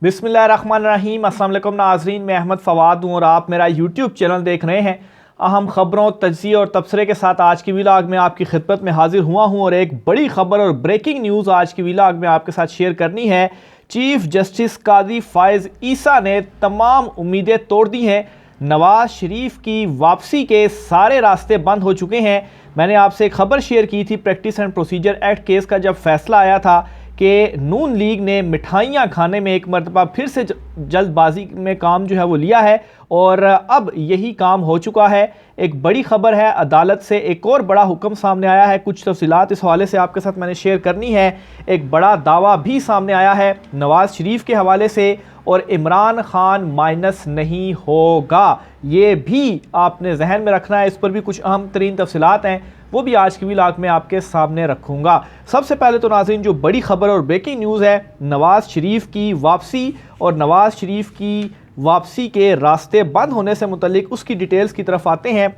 बिस्मिल्लाहिर्रहमानिर्रहीम। अस्सलाम वालेकुम नाज़रीन, मैं अहमद फ़वाद हूँ और आप मेरा यूट्यूब चैनल देख रहे हैं। अहम ख़बरों, तज्ज़िये और तबसरे के साथ आज की व्लॉग में आपकी खिदमत में हाजिर हुआ हूँ और एक बड़ी ख़बर और ब्रेकिंग न्यूज़ आज की व्लॉग में आपके साथ शेयर करनी है। चीफ जस्टिस कादी फ़ाइज़ ईसा ने तमाम उम्मीदें तोड़ दी हैं। नवाज़ शरीफ की वापसी के सारे रास्ते बंद हो चुके हैं। मैंने आपसे एक ख़बर शेयर की थी, practice and procedure act case का जब फैसला आया था कि नून लीग ने मिठाइयाँ खाने में एक मरतबा फिर से जल्दबाजी में काम जो है वो लिया है और अब यही काम हो चुका है। एक बड़ी खबर है, अदालत से एक और बड़ा हुक्म सामने आया है। कुछ तफसीलात इस हवाले से आपके साथ मैंने शेयर करनी है। एक बड़ा दावा भी सामने आया है नवाज़ शरीफ के हवाले से और इमरान खान माइनस नहीं होगा, ये भी आपने जहन में रखना है। इस पर भी कुछ अहम तरीन तफसीलात हैं, वो भी आज की व्लॉग में आपके सामने रखूँगा। सबसे पहले तो नाज़रीन, जो बड़ी खबर और ब्रेकिंग न्यूज़ है, नवाज़ शरीफ की वापसी और नवाज़ शरीफ की वापसी के रास्ते बंद होने से मुतल्लिक उसकी डिटेल्स की तरफ आते हैं।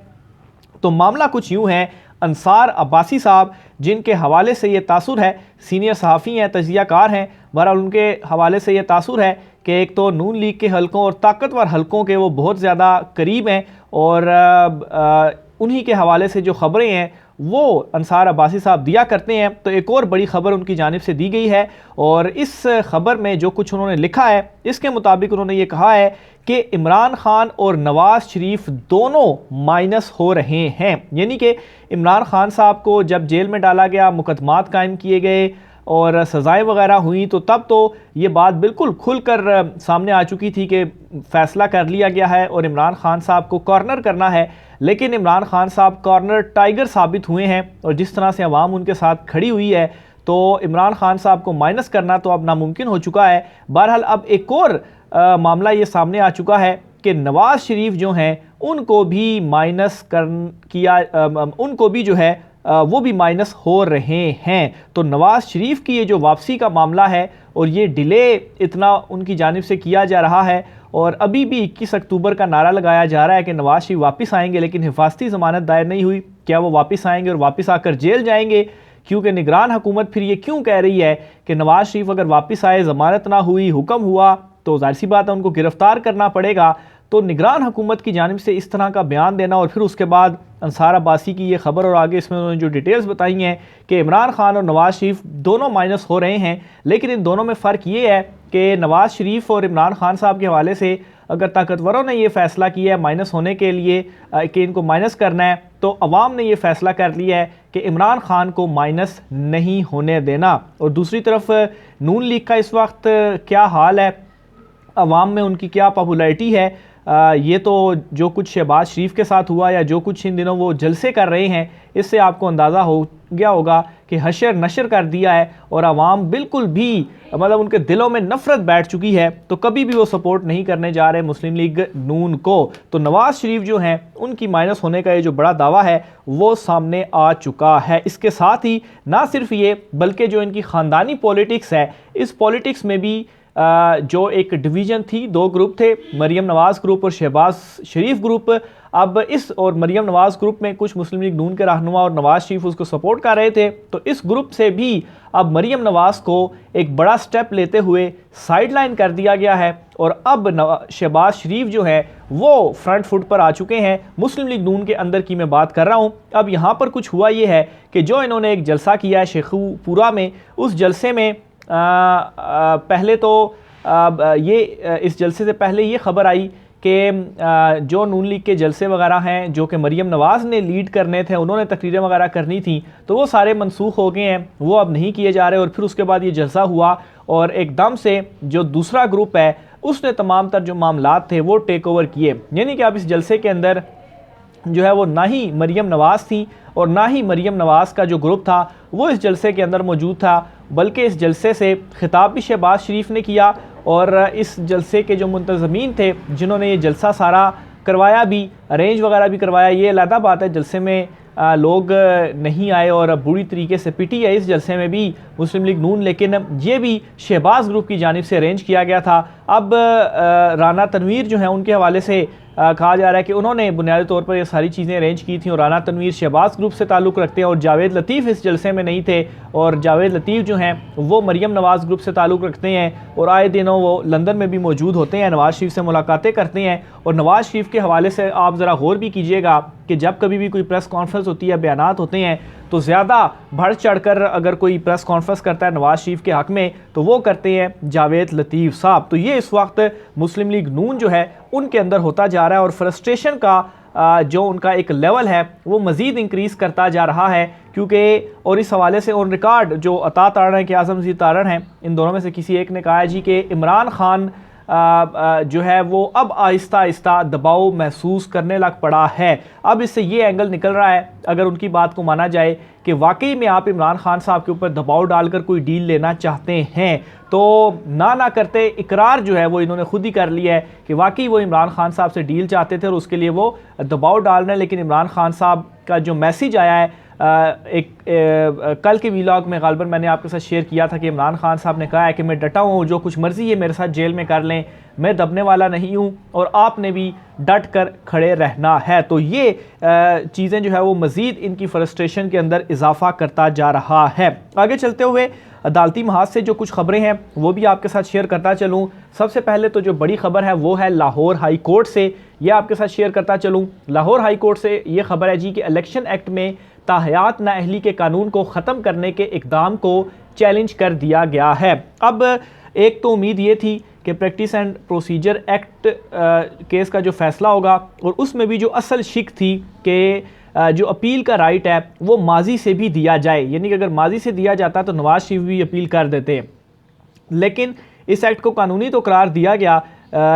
तो मामला कुछ यूँ है, अंसार अब्बासी साहब जिनके हवाले से ये तासुर है, सीनियर सहाफ़ी हैं, तजियाकार हैं, बहरहाल उनके हवाले से ये तासुर है कि एक तो नून लीग के हलकों और ताकतवर हलकों के वो बहुत ज़्यादा करीब हैं और उन्हीं के हवाले से जो ख़बरें हैं वो अंसार अब्बासी साहब दिया करते हैं। तो एक और बड़ी ख़बर उनकी जानिब से दी गई है और इस ख़बर में जो कुछ उन्होंने लिखा है इसके मुताबिक उन्होंने ये कहा है कि इमरान खान और नवाज़ शरीफ दोनों माइनस हो रहे हैं। यानी कि इमरान खान साहब को जब जेल में डाला गया, मुकदमात कायम किए गए और सज़ाएँ वगैरह हुई, तो तब तो ये बात बिल्कुल खुलकर सामने आ चुकी थी कि फ़ैसला कर लिया गया है और इमरान खान साहब को कॉर्नर करना है। लेकिन इमरान खान साहब कॉर्नर टाइगर साबित हुए हैं और जिस तरह से अवाम उनके साथ खड़ी हुई है, तो इमरान खान साहब को माइनस करना तो अब नामुमकिन हो चुका है। बहरहाल अब एक और मामला ये सामने आ चुका है कि नवाज़ शरीफ जो हैं उनको भी माइनस उनको भी जो है वो भी माइनस हो रहे हैं। तो नवाज़ शरीफ की ये जो वापसी का मामला है और ये डिले इतना उनकी जानिब से किया जा रहा है और अभी भी 21 अक्टूबर का नारा लगाया जा रहा है कि नवाज़ शरीफ वापस आएंगे, लेकिन हिफाजती ज़मानत दायर नहीं हुई। क्या वो वापस आएंगे और वापस आकर जेल जाएंगे? क्योंकि निगरान हुकूमत फिर ये क्यों कह रही है कि नवाज़ शरीफ अगर वापस आए, ज़मानत ना हुई, हुक्म हुआ, तो जाहिर सी बात है उनको गिरफ्तार करना पड़ेगा। तो निगरान हुकूमत की जानिब से इस तरह का बयान देना और फिर उसके बाद अंसार अब्बासी की ये खबर और आगे इसमें उन्होंने जो डिटेल्स बताई हैं कि इमरान खान और नवाज़ शरीफ दोनों माइनस हो रहे हैं, लेकिन इन दोनों में फ़र्क ये है कि नवाज़ शरीफ और इमरान खान साहब के हवाले से अगर ताकतवरों ने ये फ़ैसला किया है माइनस होने के लिए कि इनको माइनस करना है, तो अवाम ने ये फ़ैसला कर लिया है कि इमरान खान को माइनस नहीं होने देना। और दूसरी तरफ नून लीग का इस वक्त क्या हाल है, अवाम में उनकी क्या पॉपुलैरिटी है, ये तो जो कुछ शहबाज शरीफ के साथ हुआ या जो कुछ इन दिनों वो जलसे कर रहे हैं, इससे आपको अंदाज़ा हो गया होगा कि हशर नशर कर दिया है और आवाम बिल्कुल भी मतलब उनके दिलों में नफ़रत बैठ चुकी है। तो कभी भी वो सपोर्ट नहीं करने जा रहे मुस्लिम लीग नून को। तो नवाज़ शरीफ जो हैं उनकी माइनस होने का ये जो बड़ा दावा है वो सामने आ चुका है। इसके साथ ही ना सिर्फ ये, बल्कि जो इनकी ख़ानदानी पॉलिटिक्स है, इस पॉलिटिक्स में भी जो एक डिवीज़न थी, दो ग्रुप थे, मरीम नवाज़ ग्रुप और शहबाज शरीफ ग्रुप। अब इस और मरीम नवाज़ ग्रुप में कुछ मुस्लिम लीग नून के रहनुमा और नवाज़ शरीफ उसको सपोर्ट कर रहे थे। तो इस ग्रुप से भी अब मरीम नवाज़ को एक बड़ा स्टेप लेते हुए साइडलाइन कर दिया गया है और अब शहबाज शरीफ जो है वो फ्रंट फुट पर आ चुके हैं। मुस्लिम लीग नून के अंदर की मैं बात कर रहा हूँ। अब यहाँ पर कुछ हुआ ये है कि जो इन्होंने एक जलसा किया है शेखुपुरा में, उस जलसे में पहले तो इस जलसे से पहले ये ख़बर आई कि जो नून लीग के जलसे वगैरह हैं जो कि मरीम नवाज़ ने लीड करने थे, उन्होंने तकरीरें वगैरह करनी थी, तो वो सारे मनसूख हो गए हैं, वो अब नहीं किए जा रहे। और फिर उसके बाद ये जलसा हुआ और एकदम से जो दूसरा ग्रुप है उसने तमाम तर जो मामलात थे वो टेक ओवर किए। यानी कि अब इस जलसे के अंदर जो है वो ना ही मरीम नवाज़ थी और ना ही मरीम नवाज़ का जो ग्रुप था वो इस जलसे के अंदर मौजूद था, बल्कि इस जलसे से खिताब भी शहबाज शरीफ ने किया और इस जलसे के जो मुंतज़मीन थे जिन्होंने ये जलसा सारा करवाया भी, अरेंज वगैरह भी करवाया, ये अलग बात है, जलसे में लोग नहीं आए और बुरी तरीके से पिटी है इस जलसे में भी मुस्लिम लीग नून, लेकिन ये भी शहबाज ग्रुप की जानिब से अरेंज किया गया था। अब राना तनवीर जो है उनके हवाले से कहा जा रहा है कि उन्होंने बुनियादी तौर पर ये सारी चीज़ें अरेंज की थी और राना तनवीर शहबाज ग्रुप से ताल्लुक़ रखते हैं और जावेद लतीफ़ इस जलसे में नहीं थे और जावेद लतीफ़ जो हैं वो मरियम नवाज़ ग्रुप से ताल्लुक़ रखते हैं और आए दिनों वो लंदन में भी मौजूद होते हैं, नवाज़ शरीफ से मुलाकातें करते हैं। और नवाज़ शरीफ के हवाले से आप ज़रा गौर भी कीजिएगा कि जब कभी भी कोई प्रेस कॉन्फ्रेंस होती है, बयानात होते हैं, तो ज़्यादा बढ़ चढ़ कर अगर कोई प्रेस कॉन्फ्रेंस करता है नवाज़ शरीफ के हक़ में तो वो करते हैं जावेद लतीफ़ साहब। तो ये इस वक्त मुस्लिम लीग नून जो है उनके अंदर होता जा रहा है और फ्रस्ट्रेशन का जो उनका एक लेवल है वो मज़ीद इंक्रीज़ करता जा रहा है, क्योंकि और इस हवाले से ऑन रिकॉर्ड जो अता तारण के आज़म जी तारण हैं, इन दोनों में से किसी एक ने कहा है जी कि इमरान खान जो है वो अब आहिस्ता आहिस्ता दबाव महसूस करने लग पड़ा है। अब इससे ये एंगल निकल रहा है, अगर उनकी बात को माना जाए, कि वाकई में आप इमरान खान साहब के ऊपर दबाव डालकर कोई डील लेना चाहते हैं तो ना करते इकरार जो है वो इन्होंने खुद ही कर लिया है कि वाकई वो इमरान खान साहब से डील चाहते थे और उसके लिए वो दबाव डाल रहे हैं। लेकिन इमरान खान साहब का जो मैसेज आया है कल के व्लॉग में गालबन मैंने आपके साथ शेयर किया था कि इमरान खान साहब ने कहा है कि मैं डटा हूँ, जो कुछ मर्ज़ी है मेरे साथ जेल में कर लें, मैं दबने वाला नहीं हूँ और आपने भी डट कर खड़े रहना है। तो ये चीज़ें जो है वो मज़ीद इनकी फ्रस्ट्रेशन के अंदर इजाफा करता जा रहा है। आगे चलते हुए अदालती महाज से जो कुछ खबरें हैं वो भी आपके साथ शेयर करता चलूँ। सबसे पहले तो जो बड़ी खबर है वो है लाहौर हाई कोर्ट से, ये आपके साथ शेयर करता चलूँ। लाहौर हाई कोर्ट से ये खबर है जी कि इलेक्शन एक्ट में ताहयात नाअहली के कानून को ख़त्म करने के इक़दाम को चैलेंज कर दिया गया है। अब एक तो उम्मीद ये थी कि practice and procedure act case का जो फ़ैसला होगा और उसमें भी जो असल शिक थी कि जो अपील का राइट है वो माजी से भी दिया जाए, यानी कि अगर माजी से दिया जाता तो नवाज शरीफ भी अपील कर देते। लेकिन इस एक्ट को कानूनी तो करार दिया गया,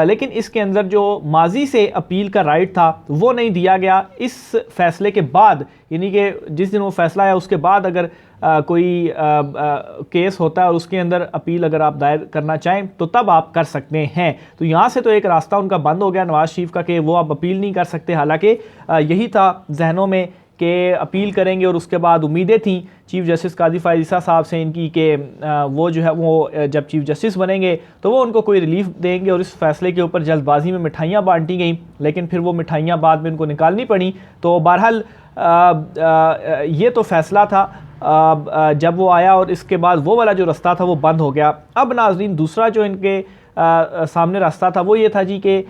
लेकिन इसके अंदर जो माजी से अपील का राइट था वो नहीं दिया गया। इस फैसले के बाद, यानी कि जिस दिन वो फैसला आया उसके बाद अगर कोई केस होता है और उसके अंदर अपील अगर आप दायर करना चाहें तो तब आप कर सकते हैं। तो यहाँ से तो एक रास्ता उनका बंद हो गया नवाज शरीफ का कि वो आप अपील नहीं कर सकते। हालांकि यही था जहनों में कि अपील करेंगे और उसके बाद उम्मीदें थीं चीफ़ जस्टिस काजी फ़ायज़ ईसा साहब से इनकी कि वो जो है वो जब चीफ़ जस्टिस बनेंगे तो वो उनको कोई रिलीफ देंगे और इस फैसले के ऊपर जल्दबाजी में मिठाइयाँ बांटी गई, लेकिन फिर वो मिठाइयाँ बाद में उनको निकालनी पड़ी। तो बहरहाल ये तो फ़ैसला था जब वो आया और इसके बाद वो वाला जो रास्ता था वो बंद हो गया। अब नाज़रीन दूसरा जो इनके सामने रास्ता था वो ये था जी कि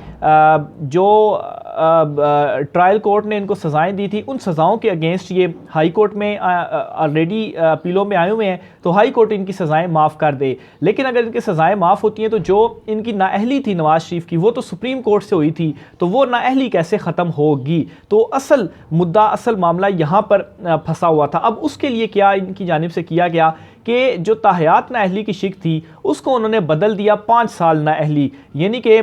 जो ट्रायल कोर्ट ने इनको सज़ाएं दी थी उन सज़ाओं के अगेंस्ट ये हाई कोर्ट में ऑलरेडी अपीलों में आए हुए हैं, तो हाई कोर्ट इनकी सज़ाएं माफ़ कर दे। लेकिन अगर इनकी सज़ाएं माफ़ होती हैं तो जो इनकी नाअहली थी नवाज शरीफ की वो तो सुप्रीम कोर्ट से हुई थी, तो वो नाअहली कैसे ख़त्म होगी। तो असल मुद्दा, असल मामला यहाँ पर फंसा हुआ था। अब उसके लिए क्या इनकी जानिब से किया गया कि जो ताहयात नाअहली की शिक थी उसको उन्होंने बदल दिया 5 साल नाअहली, यानी कि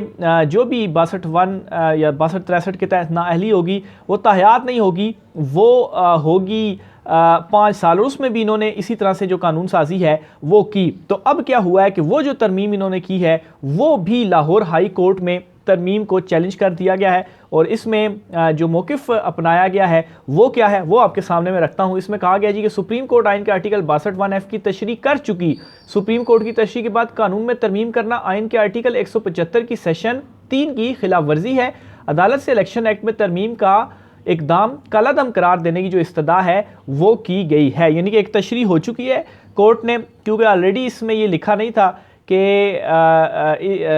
जो भी 62 या 62-63 के तहत नाअहली होगी वो ताहयात नहीं होगी, वो होगी 5 साल। और उसमें भी इन्होंने इसी तरह से जो कानून साजी है वो की। तो अब क्या हुआ है कि वो जो तरमीम इन्होंने की है वो भी लाहौर हाई कोर्ट में तरमीम को चैलेंज कर दिया गया है और इसमें जो मौक़िफ़ अपनाया गया है वो क्या है वो आपके सामने मैं रखता हूँ। इसमें कहा गया जी कि सुप्रीम कोर्ट आइन के आर्टिकल 62(1)(f) की तशरीह कर चुकी। सुप्रीम कोर्ट की तशरीह के बाद कानून में तरमीम करना आइन के आर्टिकल 175 की सेशन 3 की खिलाफ वर्जी है। अदालत से इलेक्शन एक्ट में तरमीम का इक़दाम कलअदम करार देने की जो इस्तदा है वो की गई है, यानी कि एक तशरीह हो चुकी है कोर्ट ने, क्योंकि ऑलरेडी इसमें ये लिखा नहीं था कि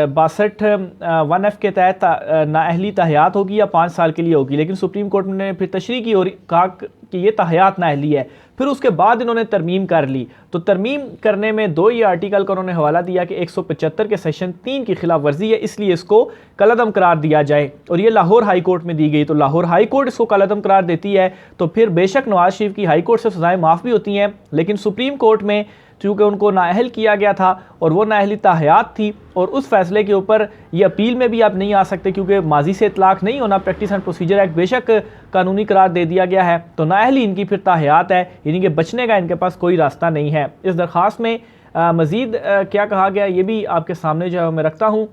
62(1)(f) के तहत नाअहली ताहयात होगी या 5 साल के लिए होगी, लेकिन सुप्रीम कोर्ट ने फिर तशरीह की और कहा कि ये ताहयात नाअहली है। फिर उसके बाद इन्होंने तरमीम कर ली। तो तरमीम करने में 2 ये आर्टिकल का उन्होंने हवाला दिया कि 175 के सेशन 3 की खिलाफ वर्जी है, इसलिए इसको कलअदम करार दिया जाए और ये लाहौर हाई कोर्ट में दी गई। तो लाहौर हाई कोर्ट इसको कलअदम करार देती है तो फिर बेशक नवाज शरीफ की हाई कोर्ट से सजाएं माफ़ भी होती हैं, लेकिन सुप्रीम कोर्ट में चूँकि उनको नाअहल किया गया था और वो नाअहली ताहयात थी और उस फैसले के ऊपर ये अपील में भी आप नहीं आ सकते क्योंकि माजी से इतलाक़ नहीं होना। प्रैक्टिस एंड प्रोसीजर एक्ट बेशक कानूनी करार दे दिया गया है, तो नाअहली इनकी फिर ताहयात है, यानी कि बचने का इनके पास कोई रास्ता नहीं है। इस दरख्वास्त में मज़ीद क्या कहा गया ये भी आपके सामने जो है मैं रखता हूँ।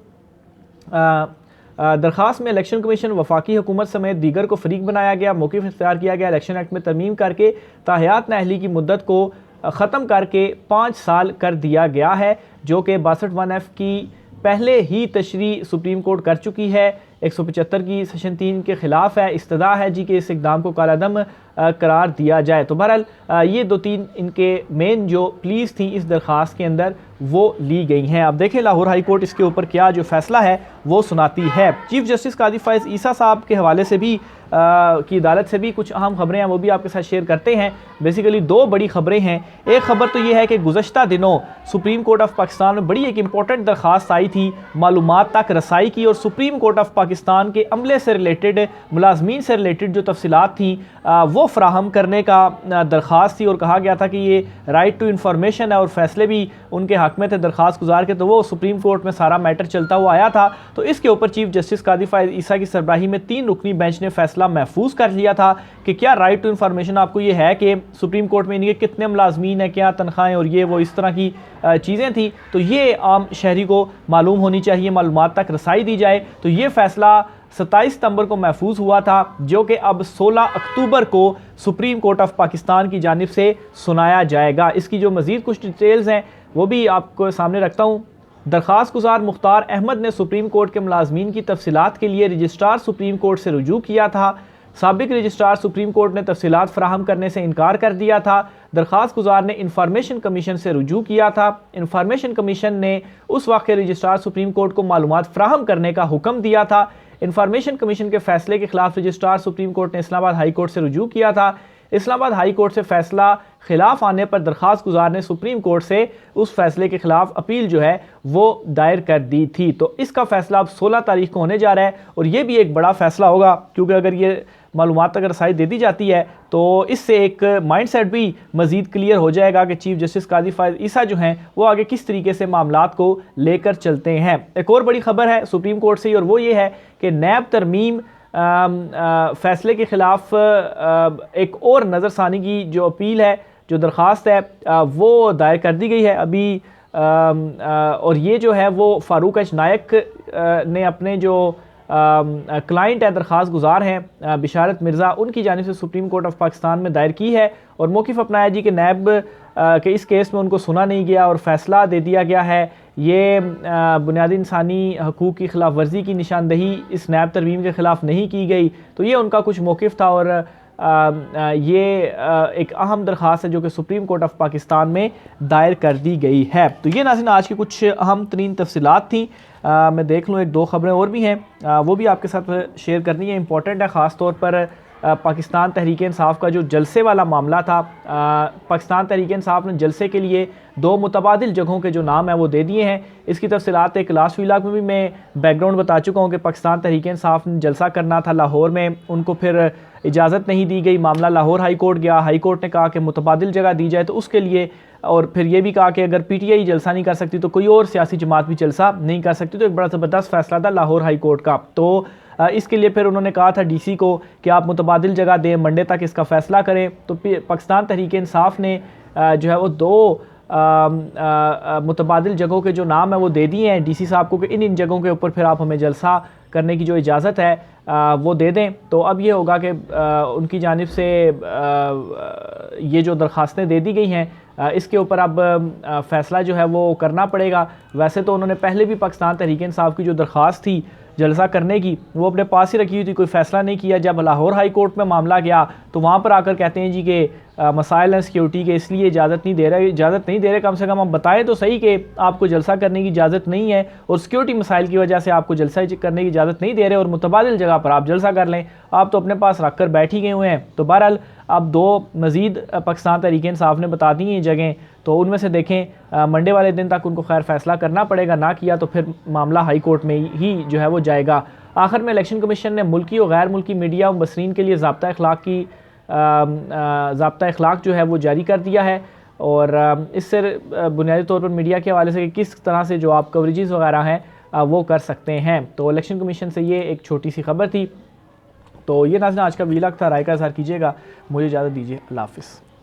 दरख्वास्त में इलेक्शन कमीशन, वफाकी हुकूमत समेत दीगर को फरीक बनाया गया, मौक़िफ़ इख्तियार किया गया, इलेक्शन एक्ट में तरमीम करके ताहयात नाअहली की मुद्दत को ख़त्म करके 5 साल कर दिया गया है, जो कि 62(1)(f) की पहले ही तशरी सुप्रीम कोर्ट कर चुकी है। 175 की सेशन 3 के ख़िलाफ़ है, इस्तदा है जी कि इस इक़दाम को कालादम करार दिया जाए। तो बहरहाल ये 2-3 इनके मेन जो प्लीज़ थी इस दरख्वास्त के अंदर वो ली गई हैं। अब देखें लाहौर हाई कोर्ट इसके ऊपर क्या जो फ़ैसला है वो सुनाती है। चीफ़ जस्टिस कादी फ़ाइज़ ईसा साहब के हवाले से भी की अदालत से भी कुछ अहम खबरें हैं, वो भी आपके साथ शेयर करते हैं। बेसिकली 2 बड़ी खबरें हैं। एक खबर तो ये है कि गुज़श्ता दिनों सुप्रीम कोर्ट ऑफ पाकिस्तान में बड़ी एक इंपॉर्टेंट दरख्वास्त आई थी मालूमात तक रसाई की, और सुप्रीम कोर्ट ऑफ पाकिस्तान के अमले से रिलेटेड, मुलाजमीन से रिलेटेड जो तफसीलात थी वो फ्राहम करने का दरख्वास्त थी, और कहा गया था कि ये राइट टू इंफॉर्मेशन है और फैसले भी उनके हक़ में थे दरख्वास्त गुजार के। तो वो सुप्रीम कोर्ट में सारा मैटर चलता हुआ आया था। तो इसके ऊपर चीफ जस्टिस कादी फ़ाइज़ ईसा की सरबराही में 3 रुकनी बेंच ने फैसला महफूज कर लिया था कि क्या राइट टू इंफॉर्मेशन आपको ये है कि सुप्रीम कोर्ट में इनके कितने मुलाजमीन हैं, क्या तनख्वाहें और ये वो इस तरह की चीज़ें थी, तो ये आम शहरी को मालूम होनी चाहिए, मालूमात तक रसाई दी जाए। तो ये फ़ैसला 27 सितंबर को महफूज हुआ था, जो कि अब 16 अक्टूबर को सुप्रीम कोर्ट ऑफ पाकिस्तान की जानिब से सुनाया जाएगा। इसकी जो मज़ीद कुछ डिटेल्स हैं वो भी आपको सामने रखता हूँ। दरख्वास्त गुजार मुख्तार अहमद ने सुप्रीम कोर्ट के मुलाजमीन की तफसीलात के लिए रजिस्ट्रार सुप्रीम कोर्ट से रुजू किया था। साबिक रजिस्ट्रार सुप्रीम कोर्ट ने तफसीलात फराहम करने से इनकार कर दिया था। दरख्वास्त गुजार ने इंफॉर्मेशन कमीशन से रुजू किया था। इंफॉर्मेशन कमीशन ने उस वक्त के रजिस्ट्रार सुप्रीम कोर्ट को मालूमात फराहम करने का हुक्म दिया था। इंफॉर्मेशन कमीशन के फैसले के खिलाफ रजिस्ट्रार सुप्रीम कोर्ट ने इस्लामाबाद हाई कोर्ट से रुजू किया था। इस्लामाबाद हाई कोर्ट से फैसला खिलाफ आने पर दरख्वास्त गुजार ने सुप्रीम कोर्ट से उस फैसले के खिलाफ अपील जो है वो दायर कर दी थी। तो इसका फैसला अब 16 तारीख को होने जा रहा है, और ये भी एक बड़ा फैसला होगा, क्योंकि अगर ये मालूमात तक रसाई दे दी जाती है तो इससे एक माइंडसेट भी मज़ीद क्लियर हो जाएगा कि चीफ जस्टिस कादी फ़ाइज़ ईसा जो हैं वो आगे किस तरीके से मामलात को लेकर चलते हैं। एक और बड़ी खबर है सुप्रीम कोर्ट से, और वो ये है कि नैब तरमीम फैसले के ख़िलाफ़ एक और नज़रसानी की जो अपील है, जो दरख्वास्त है वो दायर कर दी गई है अभी। और ये जो है वो फ़ारूक एच नायक ने अपने जो क्लाइंट है, दरख्वास्त गुजार हैं बिशारत मिर्ज़ा, उनकी जानिब से सुप्रीम कोर्ट ऑफ पाकिस्तान में दायर की है, और मौक़िफ़ अपनाया जी कि नैब के इस केस में उनको सुना नहीं गया और फ़ैसला दे दिया गया है। ये बुनियादी इंसानी हकूक़ की खिलाफ वर्जी की निशानदही इस नैब तरमीम के ख़िलाफ़ नहीं की गई, तो ये उनका कुछ मौक़िफ़ था, और ये एक अहम दरख्वास्त है जो कि सुप्रीम कोर्ट ऑफ पाकिस्तान में दायर कर दी गई है। तो ये नाज़रीन आज की कुछ अहम तरीन तफसीलात थी। मैं देख लूँ 1-2 खबरें और भी हैं, वो भी आपके साथ शेयर करनी है, इंपॉर्टेंट है। ख़ास तौर पर पाकिस्तान तहरीक इंसाफ का जो जलसे वाला मामला था, पाकिस्तान तहरीक इंसाफ ने जलसे के लिए 2 मुतबादिल जगहों के जो नाम है वो दे दिए हैं। इसकी तफसीलात एक लास्ट व्लॉग में भी मैं बैकग्राउंड बता चुका हूँ कि पाकिस्तान तहरीक इंसाफ ने जलसा करना था लाहौर में, उनको फिर इजाज़त नहीं दी गई, मामला लाहौर हाई कोर्ट गया, हाई कोर्ट ने कहा कि मुतबादिल जगह दी जाए, तो उसके लिए, और फिर ये भी कहा कि अगर पीटीआई जलसा नहीं कर सकती तो कोई और सियासी जमात भी जलसा नहीं कर सकती। तो एक बड़ा ज़बरदस्त फैसला था लाहौर हाई कोर्ट का। तो इसके लिए फिर उन्होंने कहा था डीसी को कि आप मुतबादिल जगह दें, मंडे तक इसका फ़ैसला करें। तो पाकिस्तान तहरीक इंसाफ ने जो है वो 2 मुतबादिल जगहों के जो नाम है वो दे दिए हैं डीसी साहब को कि इन जगहों के ऊपर फिर आप हमें जलसा करने की जो इजाज़त है वो दे दें। तो अब ये होगा कि उनकी जानिब से ये जो दरख्वास्तें दे दी गई हैं इसके ऊपर अब फ़ैसला जो है वो करना पड़ेगा। वैसे तो उन्होंने पहले भी पाकिस्तान तहरीक इंसाफ की जो दरख्वास्त थी जलसा करने की वो अपने पास ही रखी हुई थी, कोई फ़ैसला नहीं किया। जब लाहौर हाई कोर्ट में मामला गया तो वहाँ पर आकर कहते हैं जी कि मसाइल हैं सिक्योरिटी के, इसलिए इजाज़त नहीं दे रहे। कम से कम आप बताएं तो सही कि आपको जलसा करने की इजाज़त नहीं है और सिक्योरिटी मसाइल की वजह से आपको जलसा करने की इजाज़त नहीं दे रहे, और मुतबादिल जगह पर आप जलसा कर लें। आप तो अपने पास रख कर बैठ ही गए हुए हैं। तो बहरहाल अब 2 मज़ीद पाकिस्तान तहरीक इंसाफ ने बता दी हैं जगहें, तो उनमें से देखें मंडे वाले दिन तक उनको खैर फ़ैसला करना पड़ेगा, ना किया तो फिर मामला हाई कोर्ट में ही जो है वो जाएगा। आखिर में इलेक्शन कमीशन ने मुल्की और गैर मुल्की मीडिया और बसरीन के लिए ज़ाब्ता अखलाक जो है वो जारी कर दिया है, और इससे बुनियादी तौर पर मीडिया के हवाले से किस तरह से जो आप कवरेजेस वगैरह हैं वो कर सकते हैं। तो इलेक्शन कमीशन से ये एक छोटी सी खबर थी। तो ये नाज़रीन आज का व्लॉग था, राय का इज़हार कीजिएगा। मुझे इजाज़त दीजिए, अल्लाह हाफ़िज़।